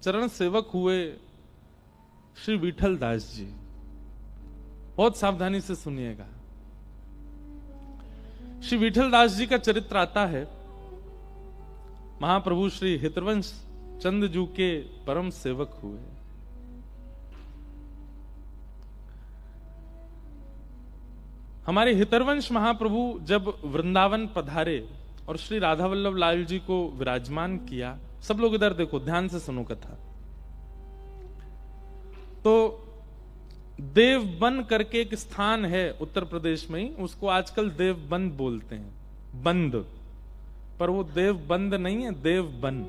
चरण सेवक हुए श्री विठल दास जी। बहुत सावधानी से सुनिएगा। श्री विठल दास जी का चरित्र आता है, महाप्रभु श्री हितवंश चंद जू के परम सेवक हुए। हमारे हितवंश महाप्रभु जब वृंदावन पधारे और श्री राधा वल्लभ लाल जी को विराजमान किया, सब लोग इधर देखो, ध्यान से सुनो कथा। तो देवबन करके एक स्थान है उत्तर प्रदेश में ही, उसको आजकल देवबंद बोलते हैं, बंद, पर वो देवबंद नहीं है, देवबन।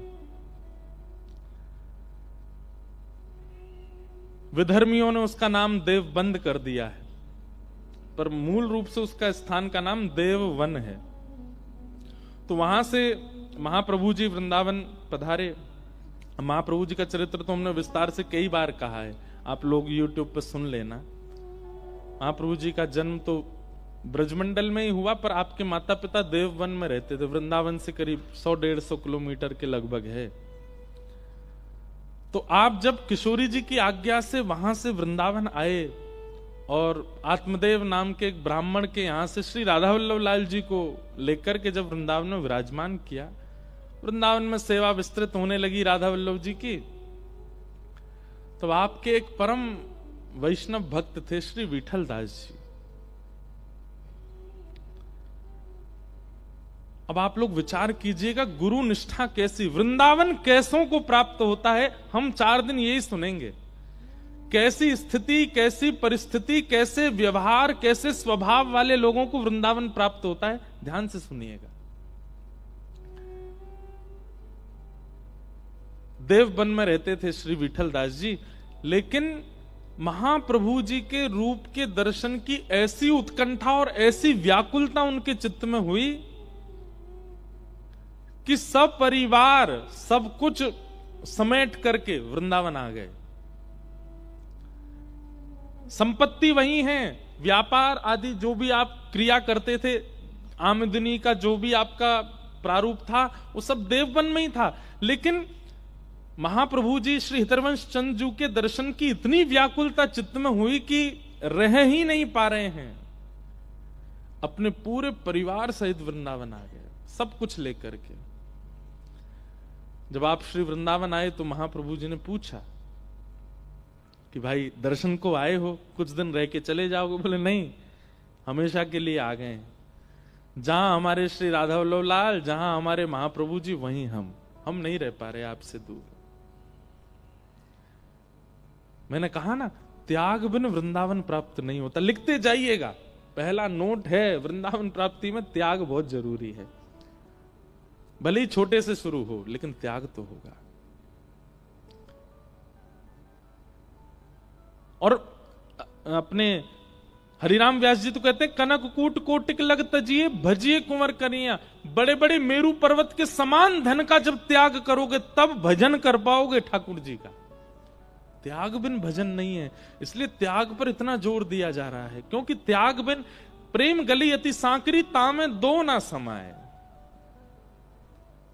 विधर्मियों ने उसका नाम देवबंद कर दिया है, पर मूल रूप से उसका स्थान का नाम देववन है। तो वहां से महाप्रभु जी वृंदावन पधारे। महाप्रभु जी का चरित्र तो हमने विस्तार से कई बार कहा है, आप लोग YouTube पर सुन लेना। महाप्रभु जी का जन्म तो ब्रजमंडल में ही हुआ, पर आपके माता पिता देववन में रहते थे। वृंदावन से करीब 100-150 किलोमीटर के लगभग है। तो आप जब किशोरी जी की आज्ञा से वहां से वृंदावन आए और आत्मदेव नाम के एक ब्राह्मण के यहां से श्री राधा वल्लभ लाल जी को लेकर के जब वृंदावन में विराजमान किया, वृंदावन में सेवा विस्तृत होने लगी राधा वल्लभ जी की, तो आपके एक परम वैष्णव भक्त थे श्री विठल दास जी। अब आप लोग विचार कीजिएगा, गुरु निष्ठा कैसी, वृंदावन कैसों को प्राप्त होता है, हम 4 दिन यही सुनेंगे। कैसी स्थिति, कैसी परिस्थिति, कैसे व्यवहार, कैसे स्वभाव वाले लोगों को वृंदावन प्राप्त होता है, ध्यान से सुनिएगा। देवबन में रहते थे श्री विठल दास जी, लेकिन महाप्रभु जी के रूप के दर्शन की ऐसी उत्कंठा और ऐसी व्याकुलता उनके चित्त में हुई कि सब परिवार सब कुछ समेट करके वृंदावन आ गए। संपत्ति वही है, व्यापार आदि जो भी आप क्रिया करते थे, आमदनी का जो भी आपका प्रारूप था, वो सब देववन में ही था। लेकिन महाप्रभु जी श्री हितवंश चंद जू के दर्शन की इतनी व्याकुलता चित्त में हुई कि रह ही नहीं पा रहे हैं। अपने पूरे परिवार सहित वृंदावन आ गए, सब कुछ लेकर के। जब आप श्री वृंदावन आए तो महाप्रभु जी ने पूछा कि भाई दर्शन को आए हो, कुछ दिन रह के चले जाओगे? बोले नहीं, हमेशा के लिए आ गए। जहां हमारे श्री राधा वल्लभ लाल, जहां हमारे महाप्रभु जी, वहीं हम नहीं रह पा रहे आपसे दूर। मैंने कहा ना, त्याग बिन वृंदावन प्राप्त नहीं होता। लिखते जाइएगा, पहला नोट है, वृंदावन प्राप्ति में त्याग बहुत जरूरी है। भले ही छोटे से शुरू हो, लेकिन त्याग तो होगा। और अपने हरिराम व्यास जी तो कहते हैं, कनक कूट कोटिक लग तजिए, भजिए कुंवर करिया। बड़े बड़े मेरू पर्वत के समान धन का जब त्याग करोगे, तब भजन कर पाओगे ठाकुर जी का। त्याग बिन भजन नहीं है, इसलिए त्याग पर इतना जोर दिया जा रहा है, क्योंकि त्याग बिन प्रेम गली अति सांकरी, तामे दो ना समाये।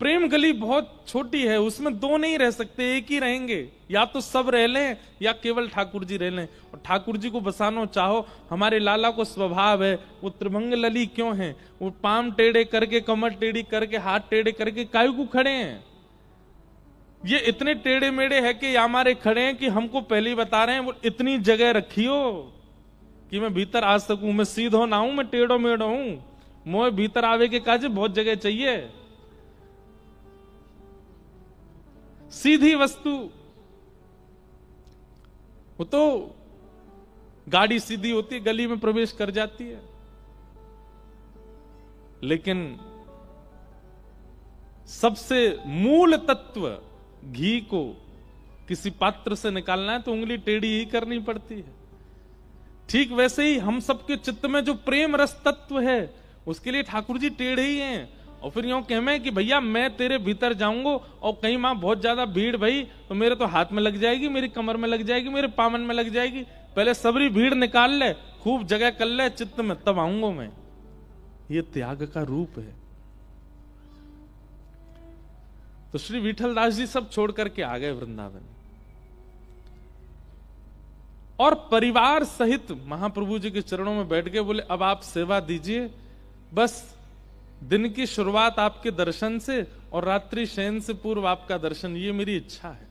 प्रेम गली बहुत छोटी है, उसमें दो नहीं रह सकते, एक ही रहेंगे। या तो सब रह लें या केवल ठाकुर जी रह लें। और ठाकुर जी को बसानो चाहो, हमारे लाला को स्वभाव है, वो त्रिभंग लली क्यों है, वो पाम टेढ़े करके, कमर टेढ़ी करके, हाथ टेढ़े करके कायू को खड़े हैं। ये इतने टेढ़े मेढ़े है कि हमारे खड़े हैं कि हमको पहले ही बता रहे हैं, वो इतनी जगह रखियो कि मैं भीतर आ सकूं। मैं सीधो ना हूं, मैं टेढ़ो मेढ़ो हूं। मोह भीतर आवे के काजे बहुत जगह चाहिए। सीधी वस्तु, वो तो गाड़ी सीधी होती है, गली में प्रवेश कर जाती है। लेकिन सबसे मूल तत्व घी को किसी पात्र से निकालना है तो उंगली टेढ़ी ही करनी पड़ती है। ठीक वैसे ही हम सबके चित्त में जो प्रेम रस तत्व है, उसके लिए ठाकुर जी टेढ़े ही हैं। और फिर यूं कहमे कि भैया मैं तेरे भीतर जाऊंगा और कहीं मां बहुत ज्यादा भीड़ भई तो मेरे तो हाथ में लग जाएगी, मेरी कमर में लग जाएगी, मेरे पामन में लग जाएगी। पहले सबरी भीड़ निकाल ले, खूब जगह कर ले चित्त में, तब आऊंगा मैं। ये त्याग का रूप है। तो श्री विठलदास जी सब छोड़ करके आ गए वृंदावन और परिवार सहित महाप्रभु जी के चरणों में बैठ गए। बोले अब आप सेवा दीजिए, बस दिन की शुरुआत आपके दर्शन से और रात्रि शयन से पूर्व आपका दर्शन, ये मेरी इच्छा है,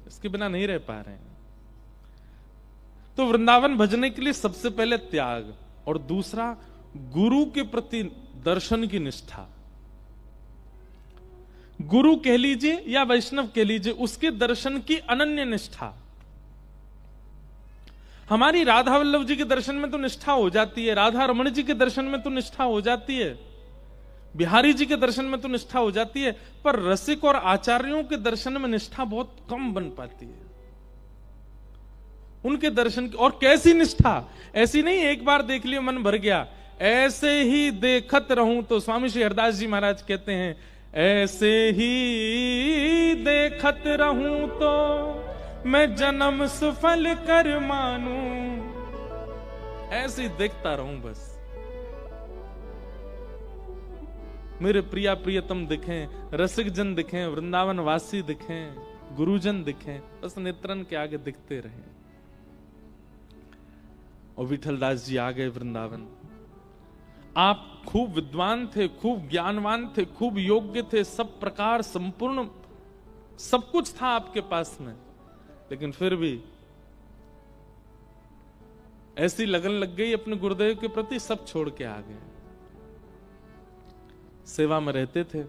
इसके बिना नहीं रह पा रहे हैं। तो वृंदावन भजने के लिए सबसे पहले त्याग और दूसरा गुरु के प्रति दर्शन की निष्ठा। गुरु कह लीजिए या वैष्णव कह लीजिए, उसके दर्शन की अनन्य निष्ठा। हमारी राधा वल्लभ जी के दर्शन में तो निष्ठा हो जाती है, राधा रमण जी के दर्शन में तो निष्ठा हो जाती है, बिहारी जी के दर्शन में तो निष्ठा हो जाती है, पर रसिक और आचार्यों के दर्शन में निष्ठा बहुत कम बन पाती है। उनके दर्शन की, और कैसी निष्ठा, ऐसी नहीं एक बार देख लिया मन भर गया, ऐसे ही देखत रहूं। तो स्वामी श्री हरदास जी महाराज कहते हैं, ऐसे ही देखत रहूं तो मैं जन्म सुफल कर मानूं। ऐसे ही देखता रहूं बस, मेरे प्रिया प्रियतम दिखें, रसिक जन दिखें, वृंदावन वासी दिखें, गुरुजन दिखें, बस नेत्रन के आगे दिखते रहें। और विठलदास जी आ गए वृंदावन। आप खूब विद्वान थे, खूब ज्ञानवान थे, खूब योग्य थे, सब प्रकार संपूर्ण सब कुछ था आपके पास में, लेकिन फिर भी ऐसी लगन लग गई अपने गुरुदेव के प्रति, सब छोड़ के आ गए। सेवा में रहते थे।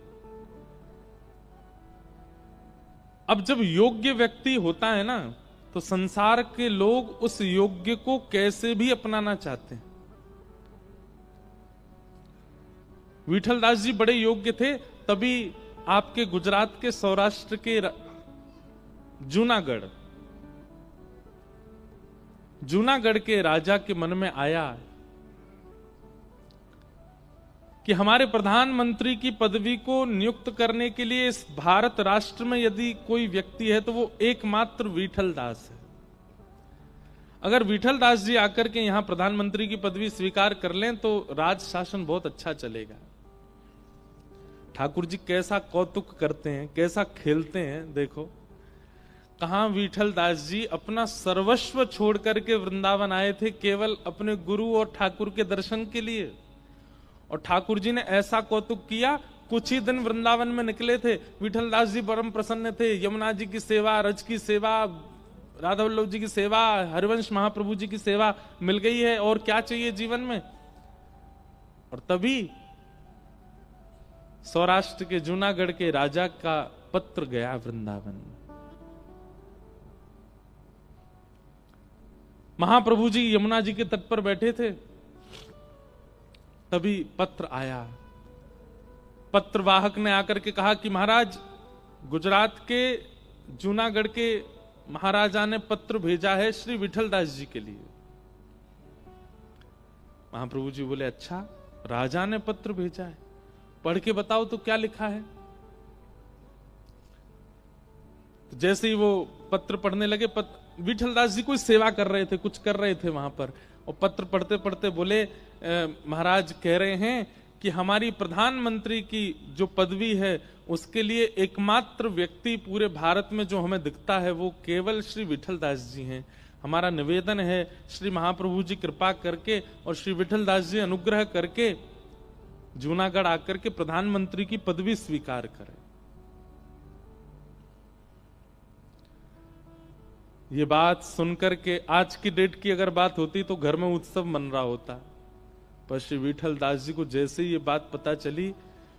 अब जब योग्य व्यक्ति होता है ना, तो संसार के लोग उस योग्य को कैसे भी अपनाना चाहते हैं। विठलदास जी बड़े योग्य थे, तभी आपके गुजरात के सौराष्ट्र के जूनागढ़ के राजा के मन में आया कि हमारे प्रधानमंत्री की पदवी को नियुक्त करने के लिए इस भारत राष्ट्र में यदि कोई व्यक्ति है तो वो एकमात्र विठलदास है। अगर विठलदास जी आकर के यहां प्रधानमंत्री की पदवी स्वीकार कर लें तो राज शासन बहुत अच्छा चलेगा। ठाकुर जी कैसा कौतुक करते हैं, कैसा खेलते हैं, देखो कहां विठलदास जी अपना सर्वस्व छोड़ करके वृंदावन आए थे केवल अपने गुरु और ठाकुर के दर्शन के लिए, और ठाकुर जी ने ऐसा कौतुक किया। कुछ ही दिन वृंदावन में निकले थे, विठलदास जी परम प्रसन्न थे, यमुना जी की सेवा, रज की सेवा, राधा वल्लभ जी की सेवा, हरिवंश महाप्रभु जी की सेवा मिल गई है, और क्या चाहिए जीवन में। और तभी सौराष्ट्र के जूनागढ़ के राजा का पत्र गया वृंदावन। महाप्रभु जी यमुना जी के तट पर बैठे थे, तभी पत्र आया। पत्रवाहक ने आकर के कहा कि महाराज, गुजरात के जूनागढ़ के महाराजा ने पत्र भेजा है श्री विठलदास जी के लिए। महाप्रभु जी बोले, अच्छा राजा ने पत्र भेजा है, पढ़ के बताओ तो क्या लिखा है। तो जैसे ही वो पत्र पढ़ने लगे, विठलदास जी कोई सेवा कर रहे थे, कुछ कर रहे थे वहां पर, और पत्र पढ़ते पढ़ते बोले, महाराज कह रहे हैं कि हमारी प्रधानमंत्री की जो पदवी है उसके लिए एकमात्र व्यक्ति पूरे भारत में जो हमें दिखता है वो केवल श्री विठलदास जी हैं। हमारा निवेदन है श्री महाप्रभु जी कृपा करके और श्री विठलदास जी अनुग्रह करके जूनागढ़ आकर के प्रधानमंत्री की पदवी स्वीकार करें। ये बात सुनकर के आज की डेट की अगर बात होती तो घर में उत्सव मन रहा होता, पर श्री विठलदास जी को जैसे ये बात पता चली,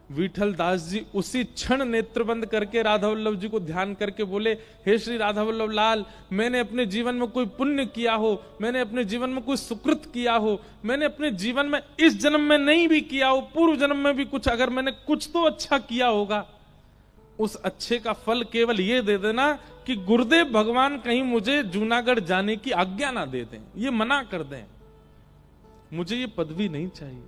विठलदास जी उसी क्षण नेत्र बंद करके राधा वल्लभ जी को ध्यान करके बोले, हे श्री राधा वल्लभ लाल, मैंने अपने जीवन में कोई पुण्य किया हो, मैंने अपने जीवन में कोई सुकृत किया हो, मैंने अपने जीवन में इस जन्म में नहीं भी किया हो, पूर्व जन्म में भी कुछ, अगर मैंने कुछ तो अच्छा किया होगा, उस अच्छे का फल केवल ये दे देना कि गुरुदेव भगवान कहीं मुझे जूनागढ़ जाने की आज्ञा ना दे दें, ये मना कर दें, मुझे ये पदवी नहीं चाहिए।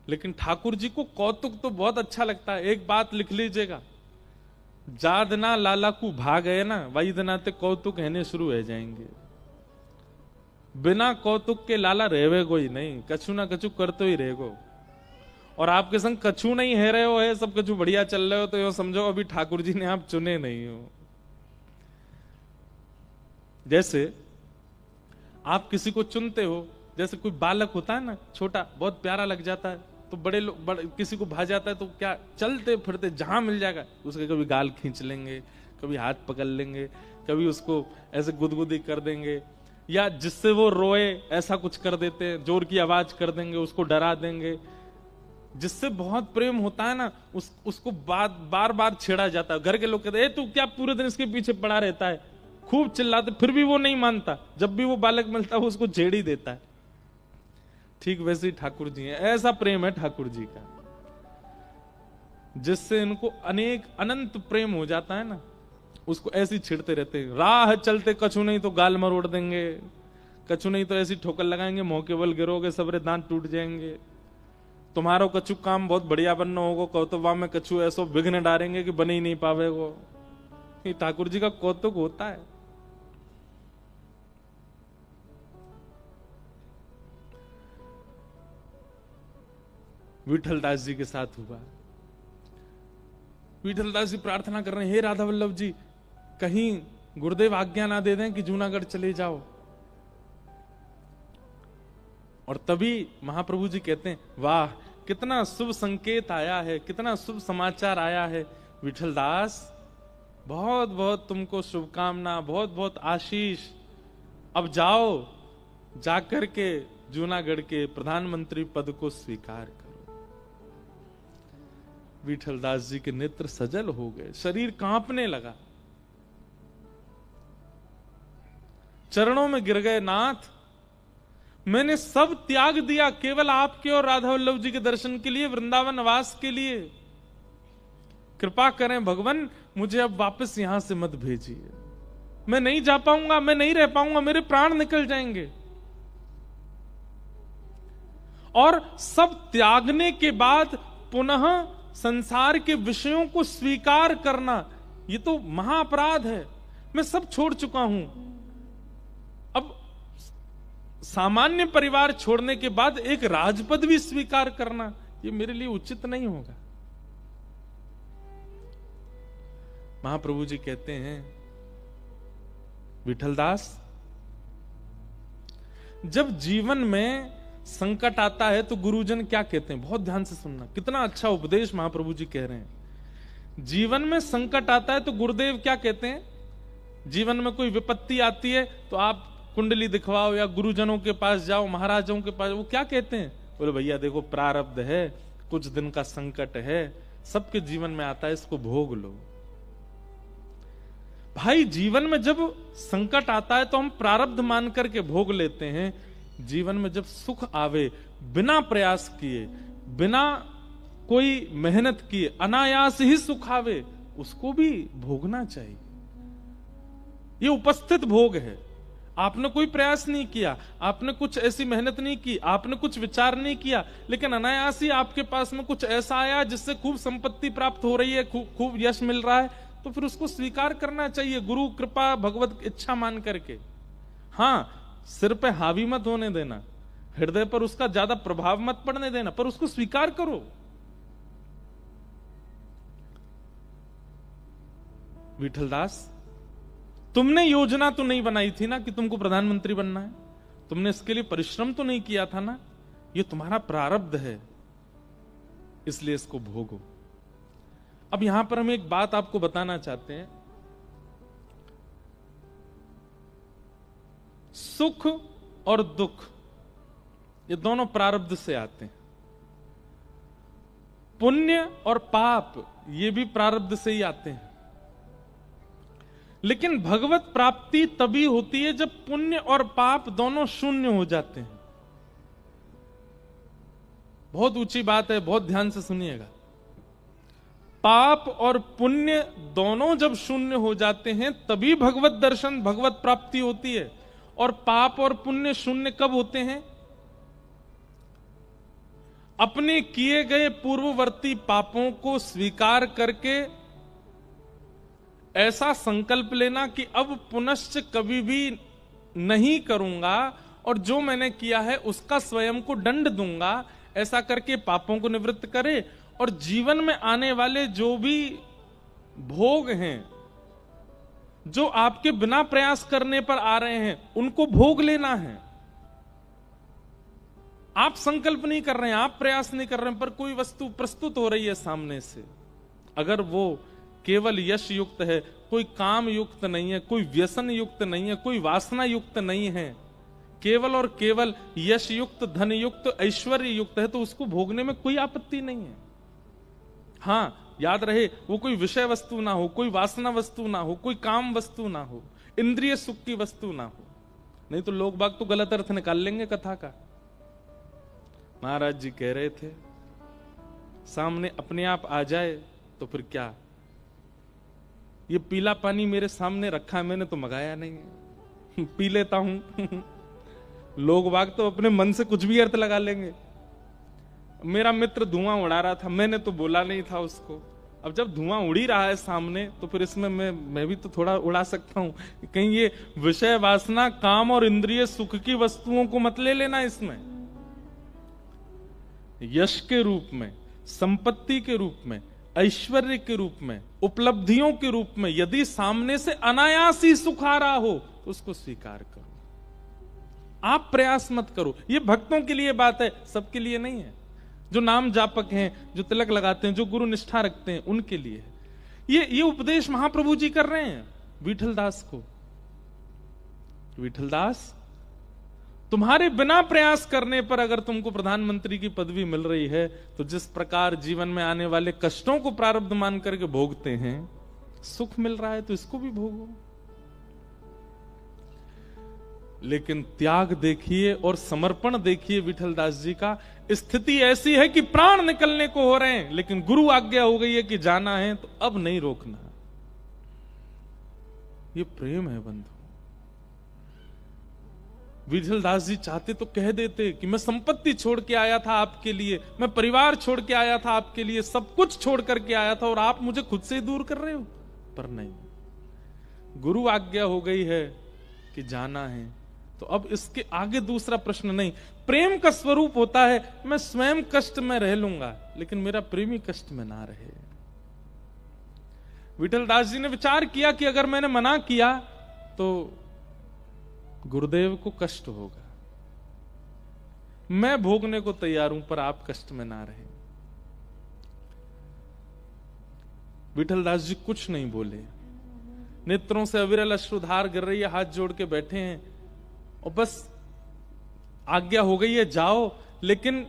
लेकिन ठाकुर जी को कौतुक तो बहुत अच्छा लगता है। एक बात लिख लीजिएगा, जादना लाला को भाग है ना, वही दनाते कौतुक कहने शुरू हो जाएंगे। बिना कौतुक के लाला रहवे कोई नहीं, कछु ना कछु करते ही रहेगो। और आपके संग कछु नहीं है रहे हो, है सब कछु बढ़िया चल रहे हो, तो यो समझो अभी ठाकुर जी ने आप चुने नहीं हो। जैसे आप किसी को चुनते हो, जैसे कोई बालक होता है ना छोटा, बहुत प्यारा लग जाता है, तो बड़े लोग किसी को भा जाता है तो क्या चलते फिरते जहां मिल जाएगा उसके कभी गाल खींच लेंगे, कभी हाथ पकड़ लेंगे, कभी उसको ऐसे गुदगुदी कर देंगे, या जिससे वो रोए ऐसा कुछ कर देते हैं, जोर की आवाज कर देंगे, उसको डरा देंगे। जिससे बहुत प्रेम होता है ना उसको बार बार छेड़ा जाता है। घर के लोग कहते हैं तू क्या पूरे दिन इसके पीछे पड़ा रहता है, खूब चिल्लाते, फिर भी वो नहीं मानता। जब भी वो बालक मिलता है वो उसको छेड़ ही देता है। ठीक वैसे ही ठाकुर जी है, ऐसा प्रेम है ठाकुर जी का जिससे इनको अनंत प्रेम हो जाता है ना, उसको ऐसे छिड़ते रहते हैं। राह चलते कछु नहीं तो गाल मरोड़ देंगे, कछु नहीं तो ऐसी ठोकर लगाएंगे, मौके बल गिरोगे, सबरे दांत टूट जाएंगे। तुम्हारो कछु काम बहुत बढ़िया बनना होगा, कौतुबा में कछु ऐसो विघ्न डालेंगे कि बन ही नहीं पावे। वो ठाकुर जी का कौतुक होता है। विठलदास जी के साथ हुआ। विठलदास जी प्रार्थना कर रहे हैं, हे राधा वल्लभ जी, कहीं गुरुदेव आज्ञा ना दे दें कि जूनागढ़ चले जाओ। और तभी महाप्रभु जी कहते हैं, वाह कितना शुभ संकेत आया है, कितना शुभ समाचार आया है। विठलदास बहुत बहुत तुमको शुभकामना, बहुत बहुत आशीष। अब जाओ, जाकर के जूनागढ़ के प्रधानमंत्री पद को स्वीकार करो। विठलदास जी के नेत्र सजल हो गए, शरीर कांपने लगा, चरणों में गिर गए। नाथ, मैंने सब त्याग दिया केवल आपके और राधा वल्लभ जी के दर्शन के लिए, वृंदावन वास के लिए। कृपा करें भगवान, मुझे अब वापस यहां से मत भेजिए। मैं नहीं जा पाऊंगा, मैं नहीं रह पाऊंगा, मेरे प्राण निकल जाएंगे। और सब त्यागने के बाद पुनः संसार के विषयों को स्वीकार करना, ये तो महाअपराध है। मैं सब छोड़ चुका हूं, अब सामान्य परिवार छोड़ने के बाद एक राजपद भी स्वीकार करना, ये मेरे लिए उचित नहीं होगा। महाप्रभु जी कहते हैं, विठलदास, जब जीवन में संकट आता है तो गुरुजन क्या कहते हैं, बहुत ध्यान से सुनना, कितना अच्छा उपदेश महाप्रभु जी कह रहे हैं। जीवन में संकट आता है तो गुरुदेव क्या कहते हैं, जीवन में कोई विपत्ति आती है तो आप कुंडली दिखवाओ या गुरुजनों के पास जाओ, महाराजों के पास। वो क्या कहते हैं, बोले भैया देखो प्रारब्ध है, कुछ दिन का संकट है, सबके जीवन में आता है, इसको भोग लो। भाई जीवन में जब संकट आता है तो हम प्रारब्ध मान करके भोग लेते हैं। जीवन में जब सुख आवे, बिना प्रयास किए, बिना कोई मेहनत किए, अनायास ही सुख आवे, उसको भी भोगना चाहिए। ये उपस्थित भोग है। आपने कोई प्रयास नहीं किया, आपने कुछ ऐसी मेहनत नहीं की, आपने कुछ विचार नहीं किया, लेकिन अनायास ही आपके पास में कुछ ऐसा आया जिससे खूब संपत्ति प्राप्त हो रही है, खूब यश मिल रहा है, तो फिर उसको स्वीकार करना चाहिए, गुरु कृपा भगवत इच्छा मान करके। हाँ, सिर पे हावी मत होने देना, हृदय पर उसका ज्यादा प्रभाव मत पड़ने देना, पर उसको स्वीकार करो। विठलदास, तुमने योजना तो नहीं बनाई थी ना कि तुमको प्रधानमंत्री बनना है, तुमने इसके लिए परिश्रम तो नहीं किया था ना, ये तुम्हारा प्रारब्ध है, इसलिए इसको भोगो। अब यहां पर हम एक बात आपको बताना चाहते हैं, सुख और दुख ये दोनों प्रारब्ध से आते हैं। पुण्य और पाप ये भी प्रारब्ध से ही आते हैं। लेकिन भगवत प्राप्ति तभी होती है जब पुण्य और पाप दोनों शून्य हो जाते हैं। बहुत ऊंची बात है, बहुत ध्यान से सुनिएगा। पाप और पुण्य दोनों जब शून्य हो जाते हैं तभी भगवत दर्शन, भगवत प्राप्ति होती है। और पाप और पुण्य शून्य कब होते हैं? अपने किए गए पूर्ववर्ती पापों को स्वीकार करके ऐसा संकल्प लेना कि अब पुनश्च कभी भी नहीं करूंगा, और जो मैंने किया है उसका स्वयं को दंड दूंगा, ऐसा करके पापों को निवृत्त करे और जीवन में आने वाले जो भी भोग हैं, जो आपके बिना प्रयास करने पर आ रहे हैं, उनको भोग लेना है। आप संकल्प नहीं कर रहे हैं, आप प्रयास नहीं कर रहे हैं, पर कोई वस्तु प्रस्तुत हो रही है सामने से, अगर वो केवल यश युक्त है, कोई काम युक्त नहीं है, कोई व्यसन युक्त नहीं है, कोई वासना युक्त नहीं है, केवल और केवल यश युक्त, धन युक्त, ऐश्वर्य युक्त है, तो उसको भोगने में कोई आपत्ति नहीं है। हाँ, याद रहे, वो कोई विषय वस्तु ना हो, कोई वासना वस्तु ना हो, कोई काम वस्तु ना हो, इंद्रिय सुख की वस्तु ना हो, नहीं तो लोग बाग तो गलत अर्थ निकाल लेंगे कथा का। महाराज जी कह रहे थे सामने अपने आप आ जाए तो फिर क्या, ये पीला पानी मेरे सामने रखा है, मैंने तो मंगाया नहीं है, पी लेता हूं। लोग बाग तो अपने मन से कुछ भी अर्थ लगा लेंगे। मेरा मित्र धुआं उड़ा रहा था, मैंने तो बोला नहीं था उसको। अब जब धुआं उड़ी रहा है सामने तो फिर इसमें मैं भी तो थोड़ा उड़ा सकता हूं। कहीं ये विषय वासना, काम और इंद्रिय सुख की वस्तुओं को मत ले लेना। इसमें यश के रूप में, संपत्ति के रूप में, ऐश्वर्य के रूप में, उपलब्धियों के रूप में यदि सामने से अनायास ही सुख आ रहा हो तो उसको स्वीकार करो, आप प्रयास मत करो। ये भक्तों के लिए बात है, सबके लिए नहीं है। जो नाम जापक हैं, जो तिलक लगाते हैं, जो गुरु निष्ठा रखते हैं, उनके लिए है। ये उपदेश महाप्रभु जी कर रहे हैं विठल दास को। विठल दास, तुम्हारे बिना प्रयास करने पर अगर तुमको प्रधानमंत्री की पदवी मिल रही है, तो जिस प्रकार जीवन में आने वाले कष्टों को प्रारब्ध मान करके भोगते हैं, सुख मिल रहा है तो इसको भी भोगो। लेकिन त्याग देखिए और समर्पण देखिए विठल दास जी का। स्थिति ऐसी है कि प्राण निकलने को हो रहे हैं, लेकिन गुरु आज्ञा हो गई है कि जाना है तो अब नहीं रोकना। ये प्रेम है बंधु। विठल दास जी चाहते तो कह देते कि मैं संपत्ति छोड़ के आया था आपके लिए, मैं परिवार छोड़ के आया था आपके लिए, सब कुछ छोड़ करके आया था और आप मुझे खुद से दूर कर रहे हो। पर नहीं, गुरु आज्ञा हो गई है कि जाना है तो अब इसके आगे दूसरा प्रश्न नहीं। प्रेम का स्वरूप होता है मैं स्वयं कष्ट में रह लूंगा, लेकिन मेरा प्रेमी कष्ट में ना रहे। विठल दास जी ने विचार किया कि अगर मैंने मना किया तो गुरुदेव को कष्ट होगा, मैं भोगने को तैयार हूं पर आप कष्ट में ना रहे। विठल दास जी कुछ नहीं बोले, नेत्रों से अविरल अश्रुधार गिर रही है, हाथ जोड़ के बैठे हैं और बस आज्ञा हो गई है जाओ। लेकिन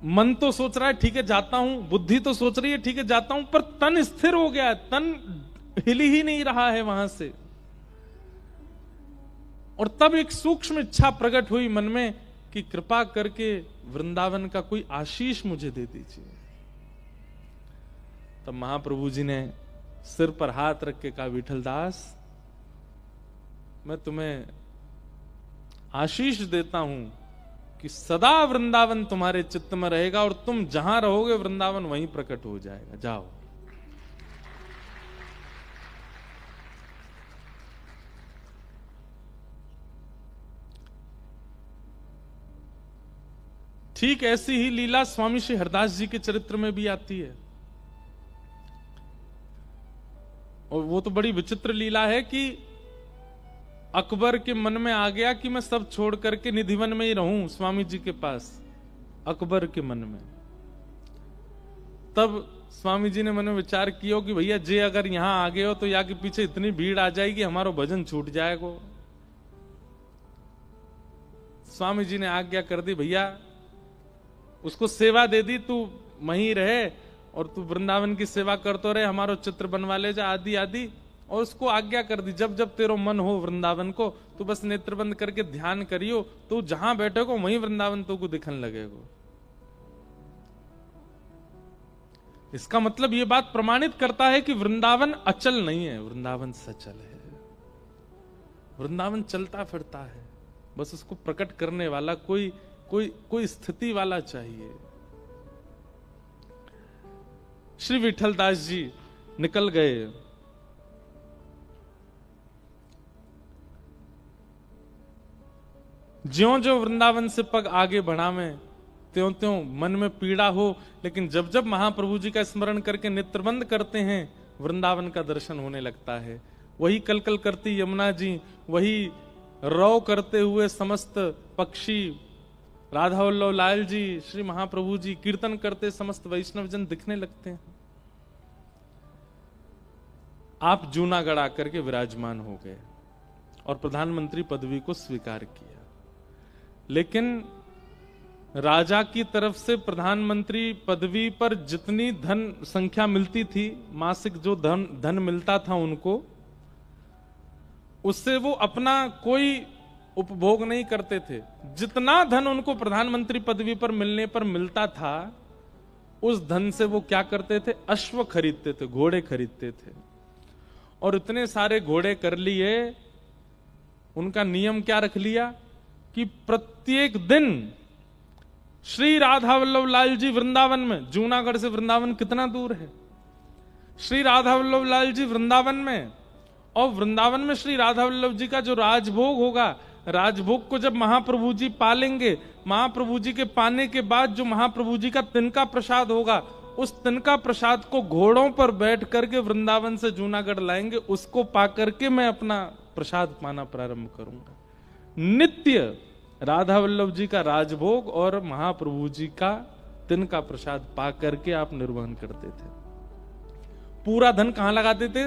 मन तो सोच रहा है ठीक है जाता हूं, बुद्धि तो सोच रही है ठीक है जाता हूं, पर तन स्थिर हो गया है, तन हिल ही नहीं रहा है वहां से। और तब एक सूक्ष्म इच्छा प्रकट हुई मन में कि कृपा करके वृंदावन का कोई आशीष मुझे दे दीजिए। तब महाप्रभु जी ने सिर पर हाथ रख के कहा, विठल दास मैं तुम्हें आशीष देता हूं कि सदा वृंदावन तुम्हारे चित्त में रहेगा और तुम जहां रहोगे वृंदावन वहीं प्रकट हो जाएगा, जाओ। ठीक ऐसी ही लीला स्वामी श्री हरदास जी के चरित्र में भी आती है। और वो तो बड़ी विचित्र लीला है कि अकबर के मन में आ गया कि मैं सब छोड़ करके निधिवन में ही रहूं स्वामी जी के पास, अकबर के मन में। तब स्वामी जी ने मन में विचार किया कि भैया जे अगर यहां आ गए हो तो यहाँ के पीछे इतनी भीड़ आ जाएगी हमारा भजन छूट जाएगा। स्वामी जी ने आज्ञा कर दी, भैया उसको सेवा दे दी, तू वहीं रहे और तू वृंदावन की सेवा करते रहे, हमारो चित्र बनवा ले जा आदि आदि। और उसको आज्ञा कर दी जब जब तेरो मन हो वृंदावन को तो बस नेत्र बंद करके ध्यान करियो, तो जहां बैठेगो वहीं वृंदावन तो को दिखने लगेगा। इसका मतलब यह बात प्रमाणित करता है कि वृंदावन अचल नहीं है, वृंदावन सचल है। वृंदावन चलता फिरता है, बस उसको प्रकट करने वाला कोई स्थिति वाला चाहिए। श्री विठल दास जी निकल गए। ज्यों ज्यों वृंदावन से पग आगे बढ़ावें त्यों त्यों मन में पीड़ा हो, लेकिन जब जब महाप्रभु जी का स्मरण करके नेत्रबंद करते हैं वृंदावन का दर्शन होने लगता है। वही कलकल करती यमुना जी, वही रौ करते हुए समस्त पक्षी, राधा वल्लभ लाल जी, श्री महाप्रभु जी, कीर्तन करते समस्त वैष्णव जन दिखने लगते हैं। आप जूनागढ़ आकर के विराजमान हो गए और प्रधानमंत्री पदवी को स्वीकार किया, लेकिन राजा की तरफ से प्रधानमंत्री पदवी पर जितनी धन संख्या मिलती थी, मासिक जो धन मिलता था उनको, उससे वो अपना कोई उपभोग नहीं करते थे। जितना धन उनको प्रधानमंत्री पदवी पर मिलने पर मिलता था, उस धन से वो क्या करते थे? अश्व खरीदते थे, घोड़े खरीदते थे। और इतने सारे घोड़े कर लिए, उनका नियम क्या रख लिया कि प्रत्येक दिन श्री राधा वल्लभ लाल जी वृंदावन में, जूनागढ़ से वृंदावन कितना दूर है, श्री राधा वल्लभ लाल जी वृंदावन में, और वृंदावन में श्री राधा वल्लभ जी का जो राजभोग होगा, राजभोग को जब महाप्रभु जी पालेंगे, महाप्रभु जी के पाने के बाद जो महाप्रभु जी का तिनका प्रसाद होगा, उस तिनका प्रसाद को घोड़ों पर बैठ करके वृंदावन से जूनागढ़ लाएंगे, उसको पा करके मैं अपना प्रसाद पाना प्रारंभ करूंगा। नित्य राधा वल्लभ जी का राजभोग और महाप्रभु जी का तिनका प्रसाद पा करके आप निर्वहन करते थे। पूरा धन कहां लगाते थे?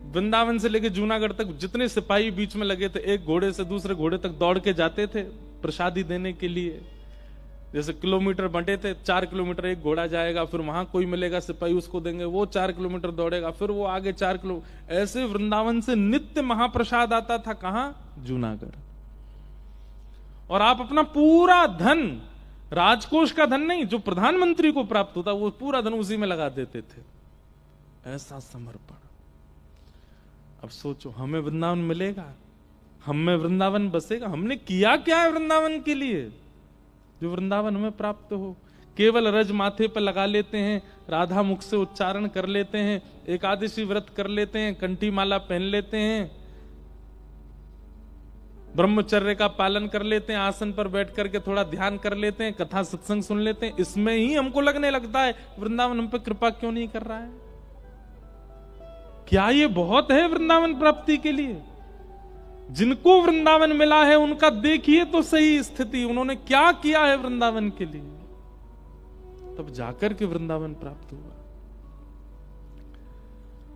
वृंदावन से लेकर जूनागढ़ तक जितने सिपाही बीच में लगे थे, एक घोड़े से दूसरे घोड़े तक दौड़ के जाते थे प्रसादी देने के लिए। जैसे किलोमीटर बंटे थे, 4 किलोमीटर एक घोड़ा जाएगा, फिर वहां कोई मिलेगा सिपाही, उसको देंगे, वो 4 किलोमीटर दौड़ेगा, फिर वो आगे 4 किलो, ऐसे वृंदावन से नित्य महाप्रसाद आता था। कहां? जूनागढ़। और आप अपना पूरा धन, राजकोष का धन नहीं, जो प्रधानमंत्री को प्राप्त होता, वो पूरा धन उसी में लगा देते थे। ऐसा समर्पण। अब सोचो, हमें वृंदावन मिलेगा, हमें वृंदावन बसेगा, हमने किया क्या है वृंदावन के लिए जो वृंदावन हमें प्राप्त हो? केवल रज माथे पर लगा लेते हैं, राधा मुख से उच्चारण कर लेते हैं, एकादशी व्रत कर लेते हैं, कंठी माला पहन लेते हैं, ब्रह्मचर्य का पालन कर लेते हैं, आसन पर बैठ करके थोड़ा ध्यान कर लेते हैं, कथा सत्संग सुन लेते हैं, इसमें ही हमको लगने लगता है वृंदावन हम पे कृपा क्यों नहीं कर रहा है? क्या ये बहुत है वृंदावन प्राप्ति के लिए? जिनको वृंदावन मिला है उनका देखिए तो सही स्थिति, उन्होंने क्या किया है वृंदावन के लिए, तब जाकर के वृंदावन प्राप्त हुआ।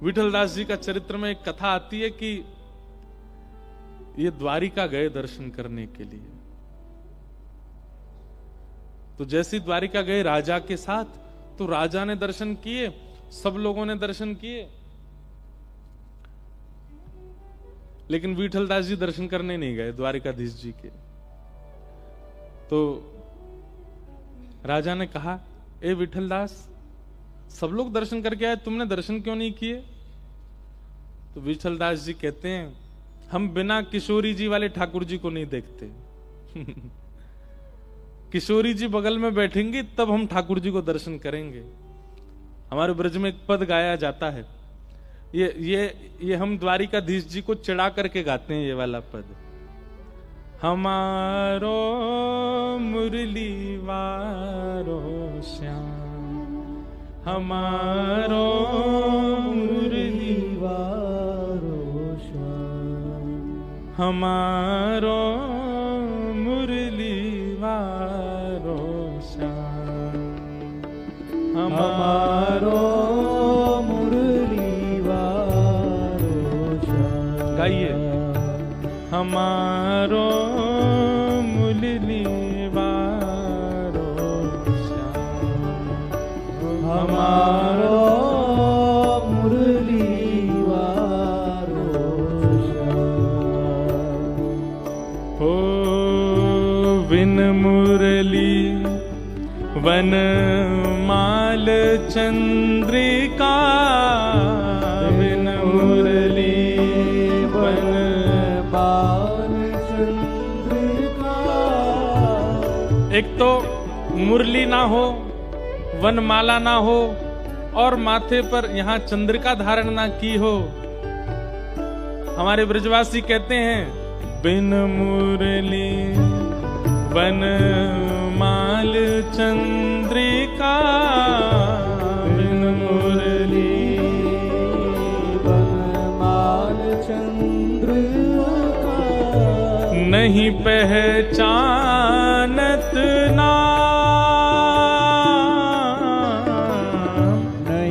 विठलदास जी का चरित्र में एक कथा आती है कि ये द्वारिका गए दर्शन करने के लिए। तो जैसे द्वारिका गए राजा के साथ, तो राजा ने दर्शन किए, सब लोगों ने दर्शन किए, लेकिन विठलदास जी दर्शन करने नहीं गए द्वारिकाधीश जी के। तो राजा ने कहा, ए विठलदास, सब लोग दर्शन करके आए, तुमने दर्शन क्यों नहीं किए? तो विठलदास जी कहते हैं, हम बिना किशोरी जी वाले ठाकुर जी को नहीं देखते। किशोरी जी बगल में बैठेंगी तब हम ठाकुर जी को दर्शन करेंगे। हमारे ब्रज में एक पद गाया जाता है, ये हम द्वारिकाधीश जी को चिढ़ा करके गाते हैं, ये वाला पद। हमारो मुरली वारो श्याम, हमारो मुरली वारो श्याम, हमारो मुरली वारो श्याम, हमारो गाइए। हमारो मुरली वारो श्याम, हमारो मुरली वारो श्याम। हो विन मुरली वन माल चंद्रिका, विन मुरली एक तो मुरली ना हो, वनमाला ना हो, और माथे पर यहां चंद्रिका धारण ना की हो। हमारे ब्रजवासी कहते हैं, बिन मुरली बन माल चंद्रिका बिन मुरली, बनमाल चंद्रिका नहीं पहचानत नाम,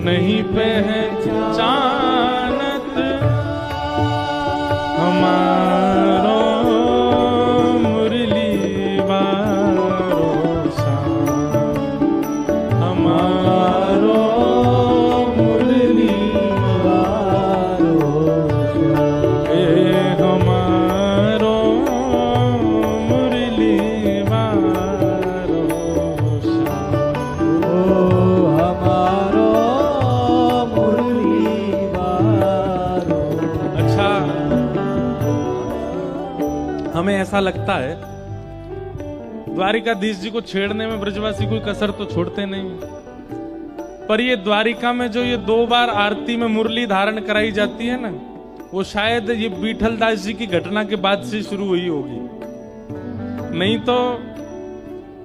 नहीं पहचानत हमारो मुरली वारो श्याम, हमारो मुरली वारो श्याम, हे हमारो मुरली वारो श्याम। ओ हमारो मुरली वारो। अच्छा, हमें ऐसा लगता है द्वारिकाधीश जी को छेड़ने में ब्रजवासी कोई कसर तो छोड़ते नहीं, पर ये द्वारिका में जो ये 2 बार आरती में मुरली धारण कराई जाती है ना, वो शायद ये बीठल दास जी की घटना के बाद से शुरू हुई होगी। नहीं तो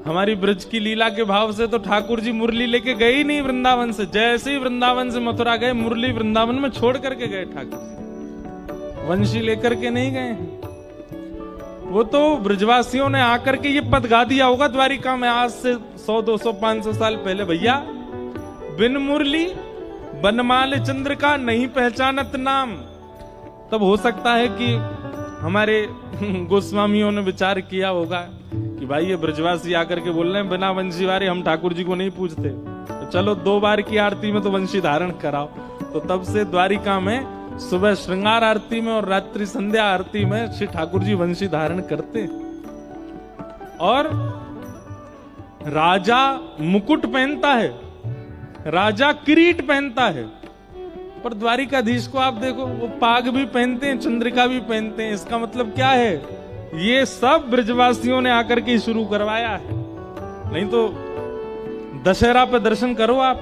हमारी ब्रज की लीला के भाव से तो ठाकुर जी मुरली लेके गए ही नहीं वृंदावन से। जैसे ही वृंदावन से मथुरा गए, मुरली वृंदावन में छोड़ करके गए ठाकुर जी, वंशी लेकर के नहीं गए हैं। वो तो ब्रजवासियों ने आकर के ये पद गा दिया होगा द्वारिका में आज से 100, 200, 500 साल पहले, भैया बिन मुरली बनमाल चंद्र का नहीं पहचानत नाम। तब हो सकता है कि हमारे गोस्वामियों ने विचार किया होगा कि भाई ये ब्रजवासी आकर के बोल रहे हैं बिना वंशी वारे हम ठाकुर जी को नहीं पूछते, तो चलो 2 बार की आरती में तो वंशी धारण कराओ। तो तब से द्वारिका में सुबह श्रृंगार आरती में और रात्रि संध्या आरती में श्री ठाकुर जी वंशी धारण करते। और राजा मुकुट पहनता है, राजा किरीट पहनता है, पर द्वारिकाधीश को आप देखो वो पाग भी पहनते हैं, चंद्रिका भी पहनते हैं। इसका मतलब क्या है? ये सब ब्रजवासियों ने आकर के शुरू करवाया है। नहीं तो दशहरा पे दर्शन करो आप,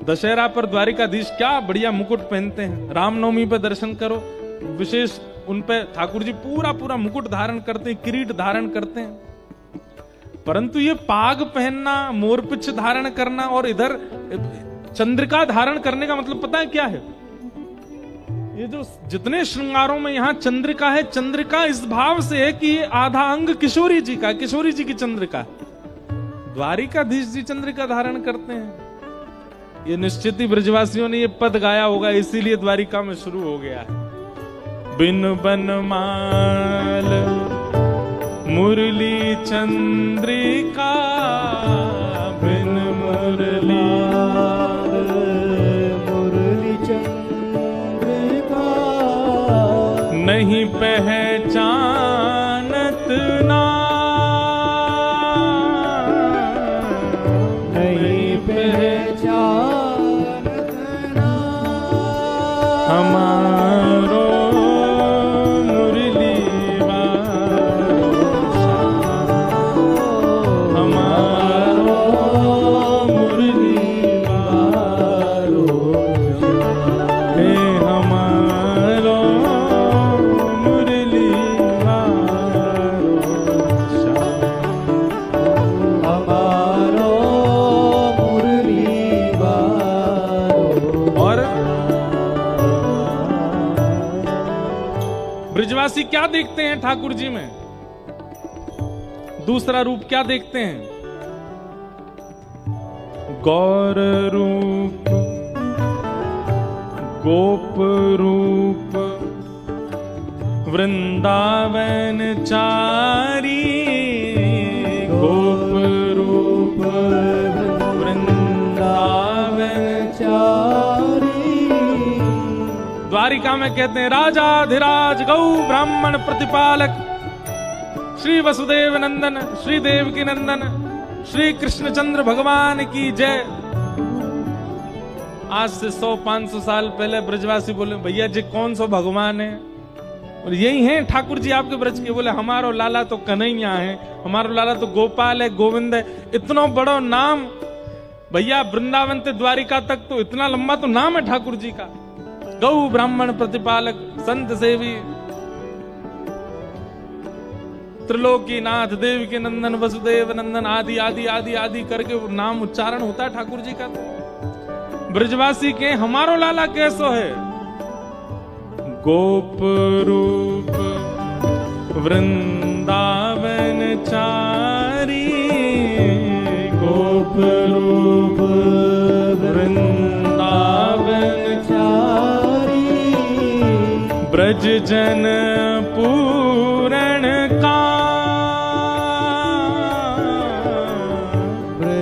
दशहरा पर द्वारिकाधीश क्या बढ़िया मुकुट पहनते हैं। रामनवमी पे दर्शन करो, विशेष उन पे ठाकुर जी पूरा पूरा मुकुट धारण करते हैं, किरीट धारण करते हैं। परंतु ये पाग पहनना, मोरपिछ धारण करना और इधर चंद्रिका धारण करने का मतलब पता है क्या है? ये जो जितने श्रृंगारों में यहाँ चंद्रिका है, चंद्रिका इस भाव से है कि ये आधा अंग किशोरी जी का, किशोरी जी की चंद्रिका। द्वारिकाधीश जी चंद्रिका धारण करते हैं। ये निश्चित ही ब्रजवासियों ने ये पद गाया होगा, इसीलिए द्वारिका में शुरू हो गया है। बिन बनमाल मुरली चंद्रिका बिन मुरली मुरली चंद्रिका नहीं पहचानत नाम, नहीं पहचानत नाम, हमारो मुरली वारो श्याम, हमारो मुरली वारो श्याम, हे हमारो मुरली वारो श्याम। हमारो मुरली वारो। और ब्रजवासी क्या देखते हैं ठाकुर जी में? दूसरा रूप क्या देखते हैं? गौर रूप, गोप रूप, वृंदावन चारी, गोप रूप वृंदावन चारी। द्वारिका में कहते हैं राजाधिराज गौ ब्राह्मण प्रतिपालक श्री वसुदेव नंदन, श्री देवकी नंदन, श्री कृष्णचंद्र भगवान की जय। आज से 100-500 साल पहले ब्रजवासी बोले भैया जी कौन सा भगवान है? और यही है ठाकुर जी आपके ब्रज के। बोले हमारो लाला तो कन्हैया है, हमारो लाला तो गोपाल है, गोविंद है। इतना बड़ा नाम भैया, वृंदावन से द्वारिका तक तो इतना लंबा तो नाम है ठाकुर जी का। गौ ब्राह्मण प्रतिपालक, संत सेवी। त्रिलोकीनाथ, देव के नंदन, वसुदेव नंदन, आदि आदि आदि आदि करके नाम उच्चारण होता है ठाकुर जी का। ब्रजवासी के हमारो लाला कैसो है? गोप रूप वृंदावन चारी, गोप रूप वृंदावन चारी, ब्रज जन पूरण का,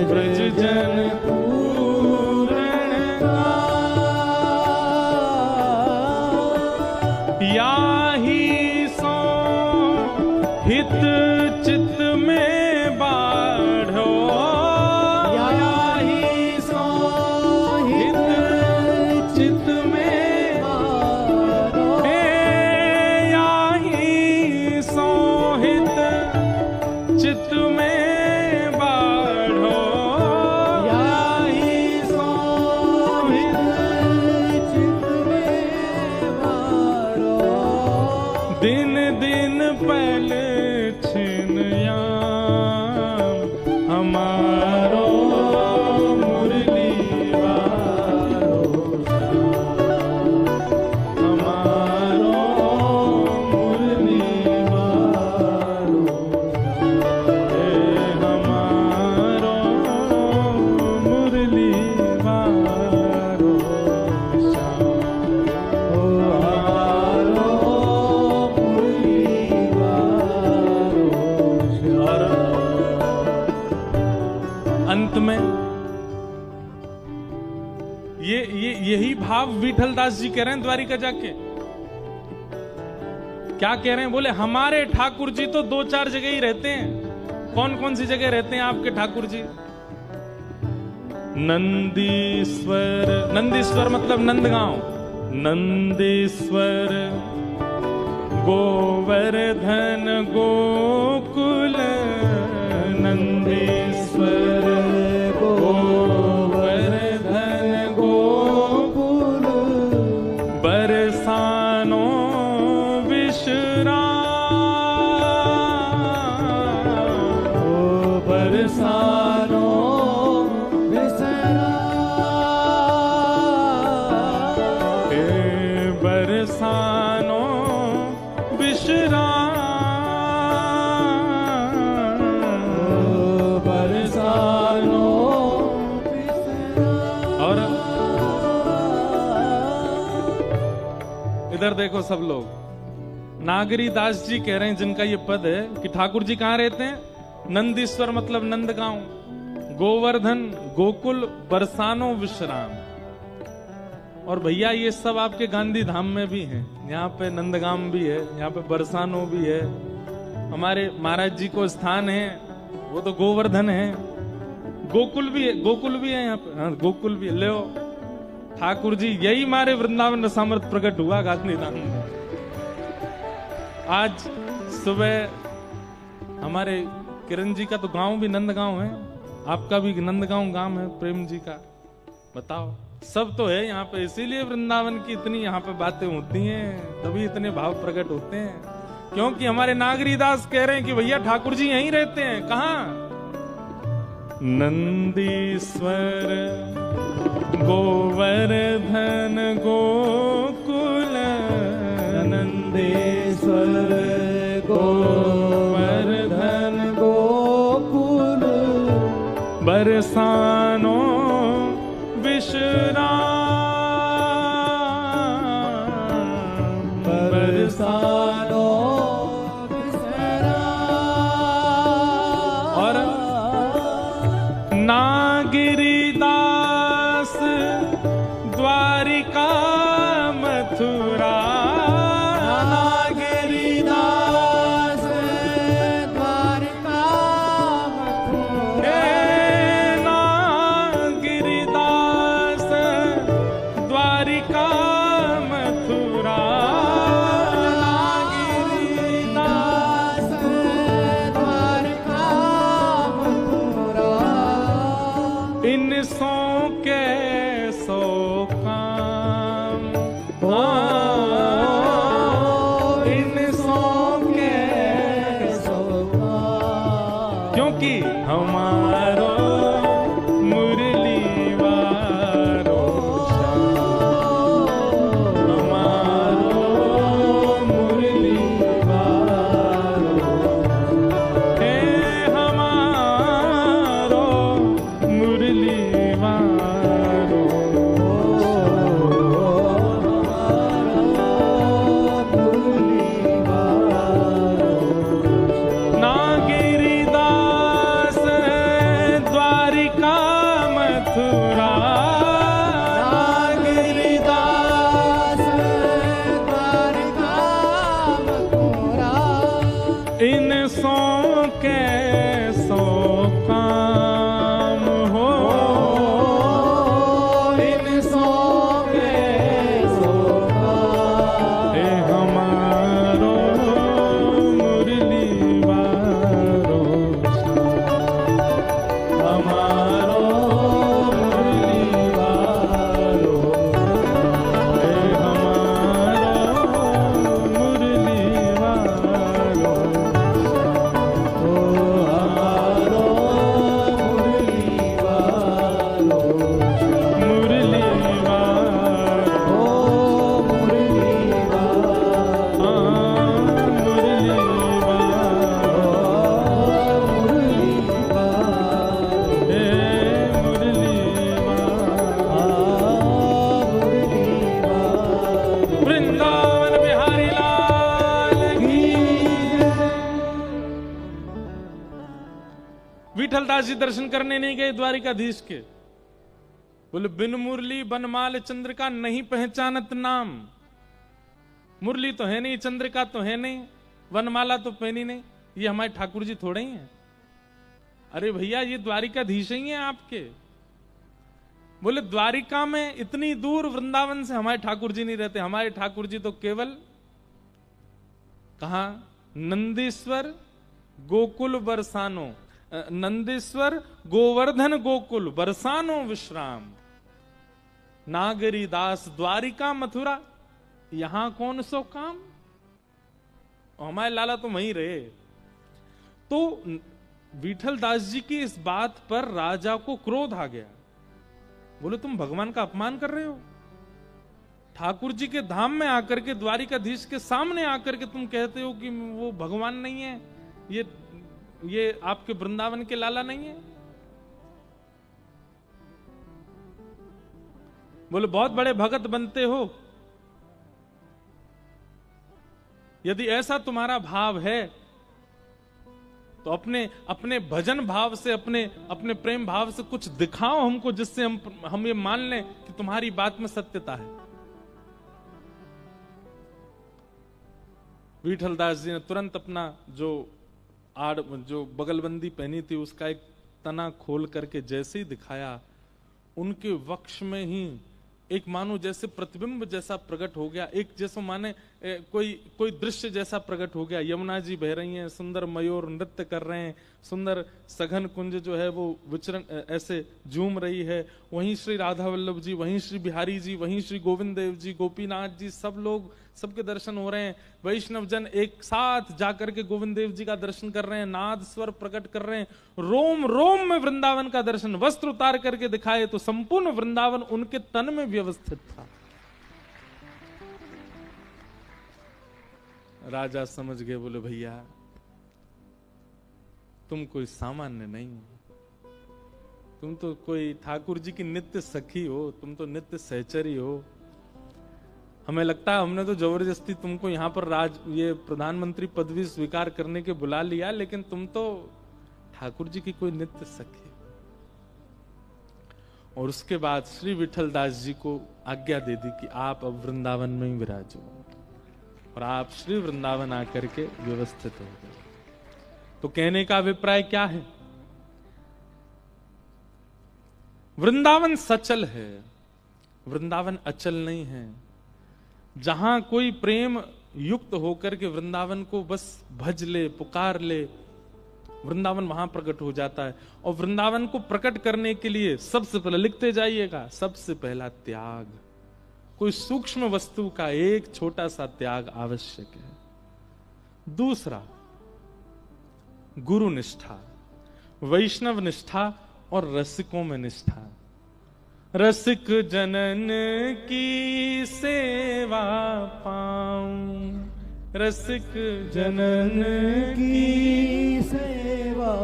ब्रज जन पूरण का, याही सो हित चित्त में बाढ़ो, याही सो हित चित्त में बारो, याही सोहित चित्त में बाढ़ो, याही सो हित चित्त में बारो, दिन दिन पल छिन याम हमारो मुरली वारो, हमारो मुरली वारो, हे हमारो मुरली वारो श्याम, ओ हमारो मुरली वारो और अंत में यही भाव विठलदास जी कह रहे हैं द्वारिका जाके। क्या कह रहे हैं? बोले हमारे ठाकुर जी तो 2-4 जगह ही रहते हैं। कौन कौन सी जगह रहते हैं आपके ठाकुर जी? नंदीश्वर, नंदीश्वर मतलब नंदगांव, नंदीश्वर, गोवर्धन गोकुल, नंदीश्वर गोवर्धन गोकुल, बरसानो विश्राम, ओ बरसानो विसरा, हे बरसानो विश्राम, बरसानो विसरा। और इधर देखो सब लोग, नागरी दास जी कह रहे हैं जिनका ये पद है कि ठाकुर जी कहाँ रहते हैं? नंदीश्वर मतलब नंदगांव, गोवर्धन गोकुल, बरसानो विश्राम। और भैया ये सब आपके गांधी धाम में भी हैं। यहाँ पे नंदगाम भी है, यहाँ पे बरसानो भी है, हमारे महाराज जी को स्थान है, वो तो गोवर्धन है, गोकुल भी है, गोकुल भी है यहाँ पे, हाँ गोकुल भी है। ले ठाकुर जी यही मारे वृंदावन सामर्थ प्रकट हुआ गांधी धाम में। आज सुबह हमारे किरण जी का तो गांव भी नंदगांव है, आपका भी नंदगांव गांव है, प्रेम जी का। बताओ, सब तो है यहाँ पे, इसीलिए वृंदावन की इतनी यहाँ पे बातें होती हैं, तभी इतने भाव प्रकट होते हैं, क्योंकि हमारे नागरी दास कह रहे हैं कि भैया ठाकुर जी यहीं रहते हैं। कहाँ? नंदीश्वर गोवर्धन गोकुल, नंदेश्वर गोवर्धन गोकुल, बरसानो विश्राम, बरसानो विसरा। और नागिरीदास द्वारिका मथुरा, नागिरीदास द्वारिका मथुरा, नागिरीदास द्वारिका मथुरा, नागिरीदास द्वारिका मथुरा, इन सो के सो काम, इन सो के सो मथुरा नागरिदास द्वारका मथुरा इन सौ कैसो काम हो इन सौ कैसो काम हे हमारो मुरली वारो हमारो मुरली वारो हे हमारो मुरली वारो ओ हमारो मुरली वालो मुरली वारो ओ मुरली वालो मुरली वारो मुरली वालो हे मुरली वारो मुरली वालो वृंदावन बिहारी लाल की विठलदास जी दर्शन करने नहीं गए द्वारिकाधीश के। बोले बिन मुरली बनमाल चंद्रिका नहीं पहचानत नाम। मुरली तो है नहीं, चंद्रिका तो है नहीं, वनमाला तो पहनी नहीं, ये हमारे ठाकुर जी थोड़े ही हैं। अरे भैया ये द्वारिकाधीश ही हैं आपके। बोले द्वारिका में इतनी दूर वृंदावन से हमारे ठाकुर जी नहीं रहते। हमारे ठाकुर जी तो केवल कहा नंदीश्वर गोकुल बरसानो, नंदीश्वर गोवर्धन गोकुल बरसानो विश्राम, नागरी दास द्वारिका मथुरा, यहां कौन सो काम। और हमारे लाला तो वहीं रहे। तो विठल दास जी की इस बात पर राजा को क्रोध आ गया। बोले तुम भगवान का अपमान कर रहे हो। ठाकुर जी के धाम में आकर के द्वारिकाधीश के सामने आकर के तुम कहते हो कि वो भगवान नहीं है, ये आपके वृंदावन के लाला नहीं है। बोले बहुत बड़े भगत बनते हो, यदि ऐसा तुम्हारा भाव है तो अपने भजन भाव से, अपने प्रेम भाव से कुछ दिखाओ हमको, जिससे हम ये मान लें कि तुम्हारी बात में सत्यता है। विठलदास जी ने तुरंत अपना जो बगलबंदी पहनी थी उसका एक तना खोल करके जैसे ही दिखाया, उनके वक्ष में ही एक मानो जैसे प्रतिबिंब जैसा प्रकट हो गया। एक जैसे माने कोई दृश्य जैसा प्रकट हो गया। यमुना जी बह रही हैं, सुंदर मयूर नृत्य कर रहे हैं, सुंदर सघन कुंज जो है वो विचरण ऐसे झूम रही है। वहीं श्री राधा वल्लभ जी, वहीं श्री बिहारी जी, वहीं श्री गोविंद देव जी, गोपीनाथ जी, सब लोग, सबके दर्शन हो रहे हैं। वैष्णव जन एक साथ जाकर के गोविंद देव जी का दर्शन कर रहे हैं, नाद स्वर प्रकट कर रहे हैं। रोम रोम में वृंदावन का दर्शन। वस्त्र उतार करके दिखाए तो संपूर्ण वृंदावन उनके तन में व्यवस्थित था। राजा समझ गए। बोले भैया तुम कोई सामान्य नहीं हो, तुम तो कोई ठाकुर जी की नित्य सखी हो, तुम तो नित्य सहचरी हो। हमें लगता है हमने तो जबरदस्ती तुमको यहाँ पर ये प्रधानमंत्री पदवी स्वीकार करने के बुला लिया, लेकिन तुम तो ठाकुर जी की कोई नित्य सखी। और उसके बाद श्री विठल दास जी को आज्ञा दे दी कि आप अब वृंदावन में ही विराजो, और आप श्री वृंदावन आकर के व्यवस्थित हो गए। तो कहने का अभिप्राय क्या है? वृंदावन सचल है, वृंदावन अचल नहीं है। जहां कोई प्रेम युक्त होकर के वृंदावन को बस भज ले, पुकार ले, वृंदावन वहां प्रकट हो जाता है। और वृंदावन को प्रकट करने के लिए सबसे पहले लिखते जाइएगा, सबसे पहला त्याग। कोई सूक्ष्म वस्तु का एक छोटा सा त्याग आवश्यक है। दूसरा गुरु निष्ठा, वैष्णव निष्ठा और रसिकों में निष्ठा। रसिक जनन की सेवा पाऊं, रसिक जनन की सेवा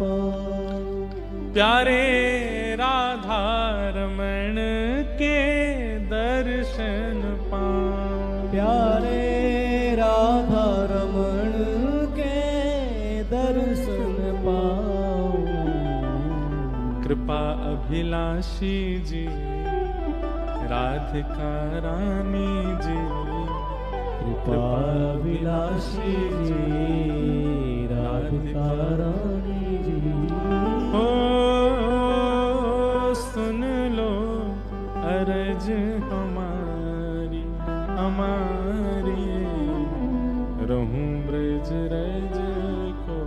पाऊं, प्यारे राधा रमण के दर्शन पाऊं, प्यारे राधा रमण के दर्शन पाऊं। कृपा कृपाभिलाषी जी, राधिका रानी जी, कृपाभिलाषी जी, राधिका रानी जी। ओ सुन लो अर्ज हमारी हमारी, रहूं ब्रज रज को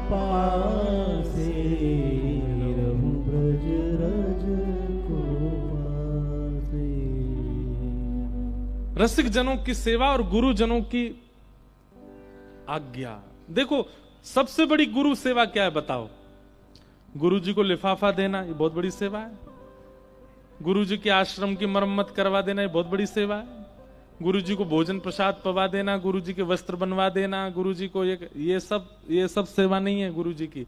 पासे, रहूं ब्रज रज को पासे। रसिक जनों की सेवा और गुरु जनों की आज्ञा। देखो सबसे बड़ी गुरु सेवा क्या है बताओ? गुरु जी को लिफाफा देना, ये बहुत बड़ी सेवा है। गुरु जी के आश्रम की मरम्मत करवा देना, ये बहुत बड़ी सेवा है। गुरु जी को भोजन प्रसाद पवा देना, गुरु जी के वस्त्र बनवा देना, गुरु जी को ये सब सेवा नहीं है गुरु जी की।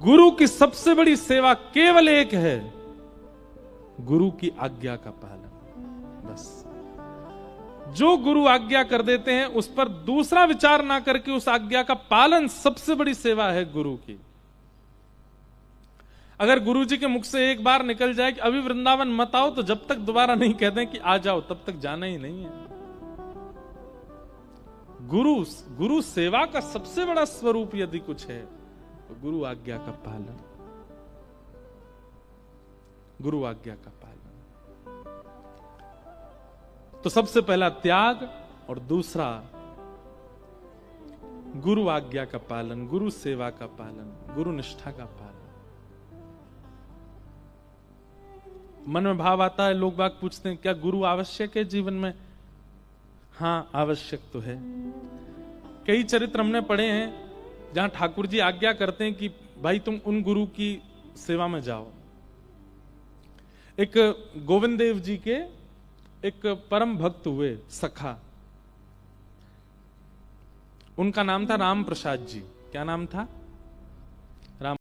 गुरु की सबसे बड़ी सेवा केवल एक है, गुरु की आज्ञा का पालन। बस जो गुरु आज्ञा कर देते हैं उस पर दूसरा विचार ना करके उस आज्ञा का पालन सबसे बड़ी सेवा है गुरु की। अगर गुरु जी के मुख से एक बार निकल जाए कि अभी वृंदावन मत आओ, तो जब तक दोबारा नहीं कहते हैं कि आ जाओ तब तक जाना ही नहीं है। गुरु सेवा का सबसे बड़ा स्वरूप यदि कुछ है तो गुरु आज्ञा का पालन, गुरु आज्ञा का पालन। तो सबसे पहला त्याग और दूसरा गुरु आज्ञा का पालन, गुरु सेवा का पालन, गुरु निष्ठा का पालन। मन में भाव आता है, लोग बाग पूछते हैं क्या गुरु आवश्यक है जीवन में? हाँ आवश्यक तो है। कई चरित्र हमने पढ़े हैं जहां ठाकुर जी आज्ञा करते हैं कि भाई तुम उन गुरु की सेवा में जाओ। एक गोविंद देव जी के एक परम भक्त हुए सखा, उनका नाम था राम प्रसाद जी। क्या नाम था?